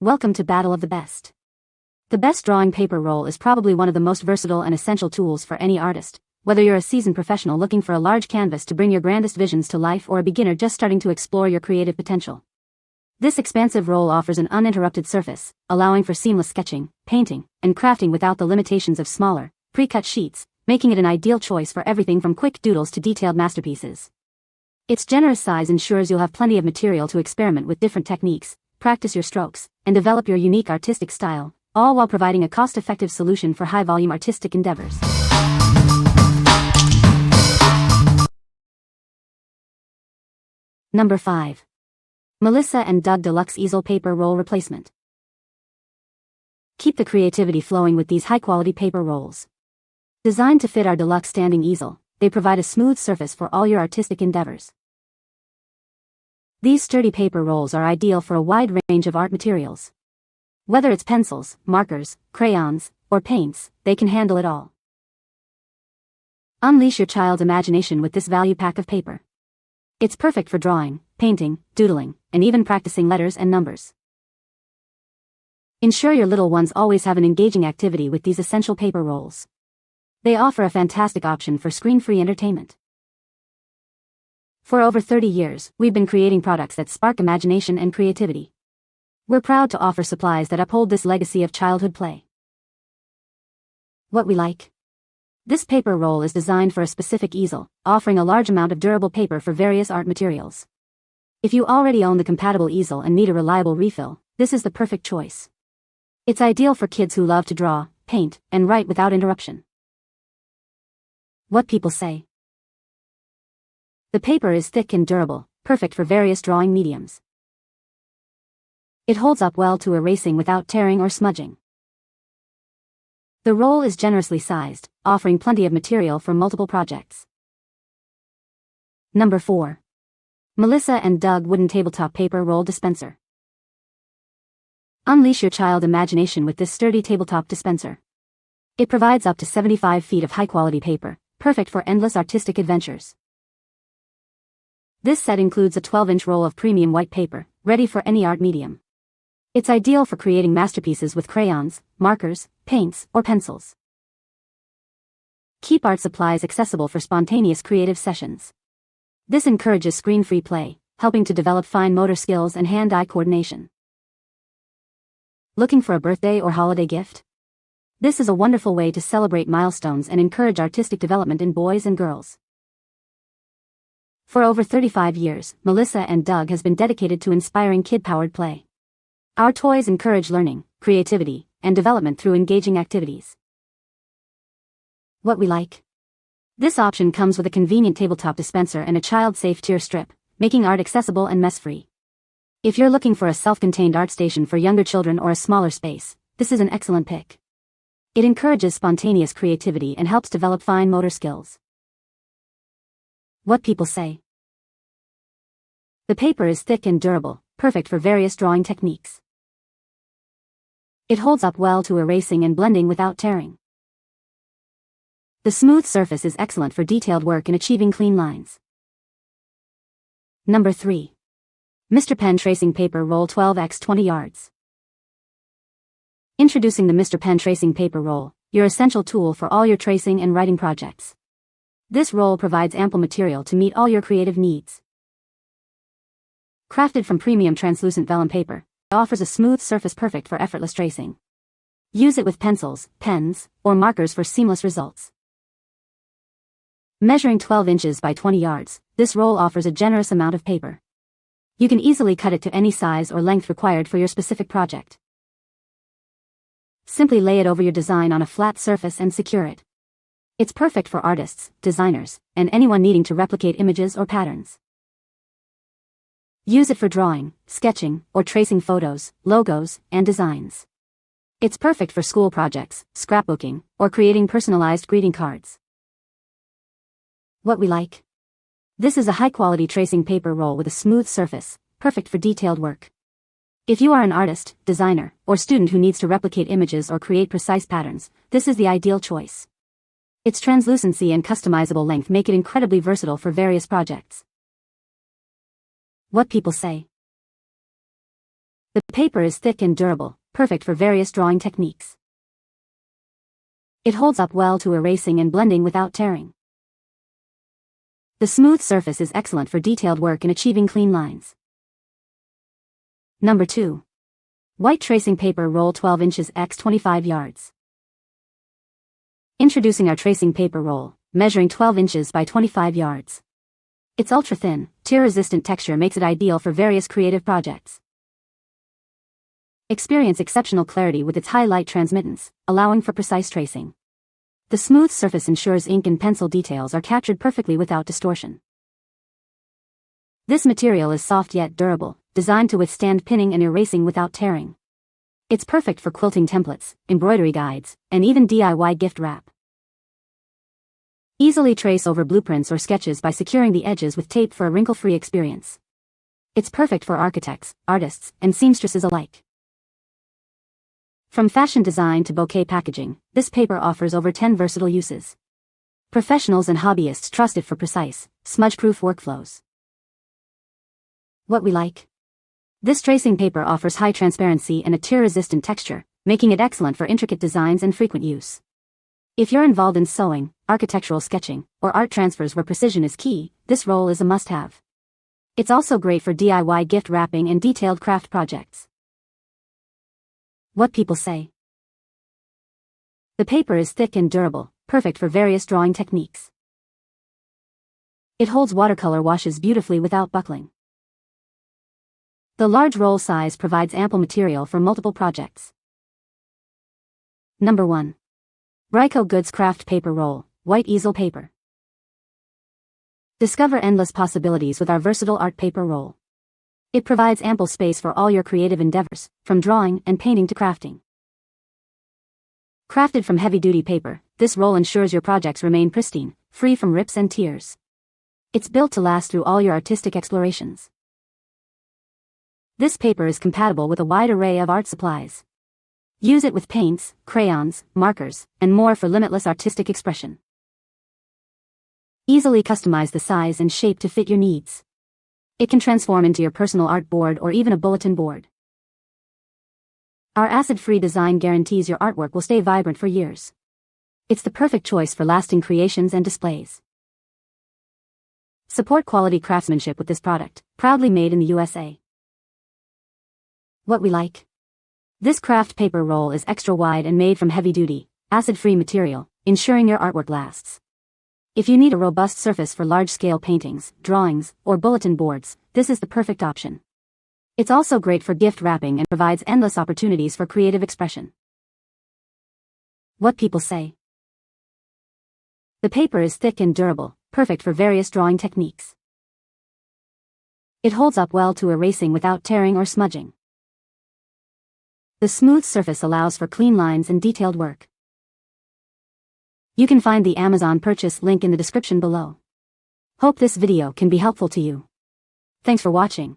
Welcome to Battle of the Best. The best drawing paper roll is probably one of the most versatile and essential tools for any artist, whether you're a seasoned professional looking for a large canvas to bring your grandest visions to life or a beginner just starting to explore your creative potential. This expansive roll offers an uninterrupted surface, allowing for seamless sketching, painting, and crafting without the limitations of smaller, pre-cut sheets, making it an ideal choice for everything from quick doodles to detailed masterpieces. Its generous size ensures you'll have plenty of material to experiment with different techniques, practice your strokes, and develop your unique artistic style, all while providing a cost-effective solution for high-volume artistic endeavors. Number 5. Melissa & Doug Deluxe Easel Paper Roll Replacement. Keep the creativity flowing with these high-quality paper rolls. Designed to fit our deluxe standing easel, they provide a smooth surface for all your artistic endeavors. These sturdy paper rolls are ideal for a wide range of art materials. Whether it's pencils, markers, crayons, or paints, they can handle it all. Unleash your child's imagination with this value pack of paper. It's perfect for drawing, painting, doodling, and even practicing letters and numbers. Ensure your little ones always have an engaging activity with these essential paper rolls. They offer a fantastic option for screen-free entertainment. For over 30 years, we've been creating products that spark imagination and creativity. We're proud to offer supplies that uphold this legacy of childhood play. What we like. This paper roll is designed for a specific easel, offering a large amount of durable paper for various art materials. If you already own the compatible easel and need a reliable refill, this is the perfect choice. It's ideal for kids who love to draw, paint, and write without interruption. What people say. The paper is thick and durable, perfect for various drawing mediums. It holds up well to erasing without tearing or smudging. The roll is generously sized, offering plenty of material for multiple projects. Number 4. Melissa & Doug Wooden Tabletop Paper Roll Dispenser. Unleash your child imagination with this sturdy tabletop dispenser. It provides up to 75 feet of high-quality paper, perfect for endless artistic adventures. This set includes a 12-inch roll of premium white paper, ready for any art medium. It's ideal for creating masterpieces with crayons, markers, paints, or pencils. Keep art supplies accessible for spontaneous creative sessions. This encourages screen-free play, helping to develop fine motor skills and hand-eye coordination. Looking for a birthday or holiday gift? This is a wonderful way to celebrate milestones and encourage artistic development in boys and girls. For over 35 years, Melissa & Doug has been dedicated to inspiring kid-powered play. Our toys encourage learning, creativity, and development through engaging activities. What we like. This option comes with a convenient tabletop dispenser and a child-safe tear strip, making art accessible and mess-free. If you're looking for a self-contained art station for younger children or a smaller space, this is an excellent pick. It encourages spontaneous creativity and helps develop fine motor skills. What people say. The paper is thick and durable, perfect for various drawing techniques. It holds up well to erasing and blending without tearing. The smooth surface is excellent for detailed work and achieving clean lines. Number 3. Mr. Pen Tracing Paper Roll 12x 20 yards. Introducing the Mr. Pen Tracing Paper Roll, your essential tool for all your tracing and writing projects. This roll provides ample material to meet all your creative needs. Crafted from premium translucent vellum paper, it offers a smooth surface perfect for effortless tracing. Use it with pencils, pens, or markers for seamless results. Measuring 12 inches by 20 yards, this roll offers a generous amount of paper. You can easily cut it to any size or length required for your specific project. Simply lay it over your design on a flat surface and secure it. It's perfect for artists, designers, and anyone needing to replicate images or patterns. Use it for drawing, sketching, or tracing photos, logos, and designs. It's perfect for school projects, scrapbooking, or creating personalized greeting cards. What we like. This is a high-quality tracing paper roll with a smooth surface, perfect for detailed work. If you are an artist, designer, or student who needs to replicate images or create precise patterns, this is the ideal choice. Its translucency and customizable length make it incredibly versatile for various projects. What people say. The paper is thick and durable, perfect for various drawing techniques. It holds up well to erasing and blending without tearing. The smooth surface is excellent for detailed work and achieving clean lines. Number 2. White tracing paper roll 12 inches x 25 yards. Introducing our tracing paper roll, measuring 12 inches by 25 yards. Its ultra-thin, tear-resistant texture makes it ideal for various creative projects. Experience exceptional clarity with its high light transmittance, allowing for precise tracing. The smooth surface ensures ink and pencil details are captured perfectly without distortion. This material is soft yet durable, designed to withstand pinning and erasing without tearing. It's perfect for quilting templates, embroidery guides, and even DIY gift wrap. Easily trace over blueprints or sketches by securing the edges with tape for a wrinkle-free experience. It's perfect for architects, artists, and seamstresses alike. From fashion design to bouquet packaging, this paper offers over 10 versatile uses. Professionals and hobbyists trust it for precise, smudge-proof workflows. What we like? This tracing paper offers high transparency and a tear-resistant texture, making it excellent for intricate designs and frequent use. If you're involved in sewing, architectural sketching, or art transfers where precision is key, this roll is a must-have. It's also great for DIY gift wrapping and detailed craft projects. What people say. The paper is thick and durable, perfect for various drawing techniques. It holds watercolor washes beautifully without buckling. The large roll size provides ample material for multiple projects. Number 1. Bryco Goods Kraft Paper Roll, White Easel Paper. Discover endless possibilities with our versatile art paper roll. It provides ample space for all your creative endeavors, from drawing and painting to crafting. Crafted from heavy-duty paper, this roll ensures your projects remain pristine, free from rips and tears. It's built to last through all your artistic explorations. This paper is compatible with a wide array of art supplies. Use it with paints, crayons, markers, and more for limitless artistic expression. Easily customize the size and shape to fit your needs. It can transform into your personal art board or even a bulletin board. Our acid-free design guarantees your artwork will stay vibrant for years. It's the perfect choice for lasting creations and displays. Support quality craftsmanship with this product, proudly made in the USA. What we like? This craft paper roll is extra wide and made from heavy-duty, acid-free material, ensuring your artwork lasts. If you need a robust surface for large-scale paintings, drawings, or bulletin boards, this is the perfect option. It's also great for gift wrapping and provides endless opportunities for creative expression. What people say. The paper is thick and durable, perfect for various drawing techniques. It holds up well to erasing without tearing or smudging. The smooth surface allows for clean lines and detailed work. You can find the Amazon purchase link in the description below. Hope this video can be helpful to you. Thanks for watching.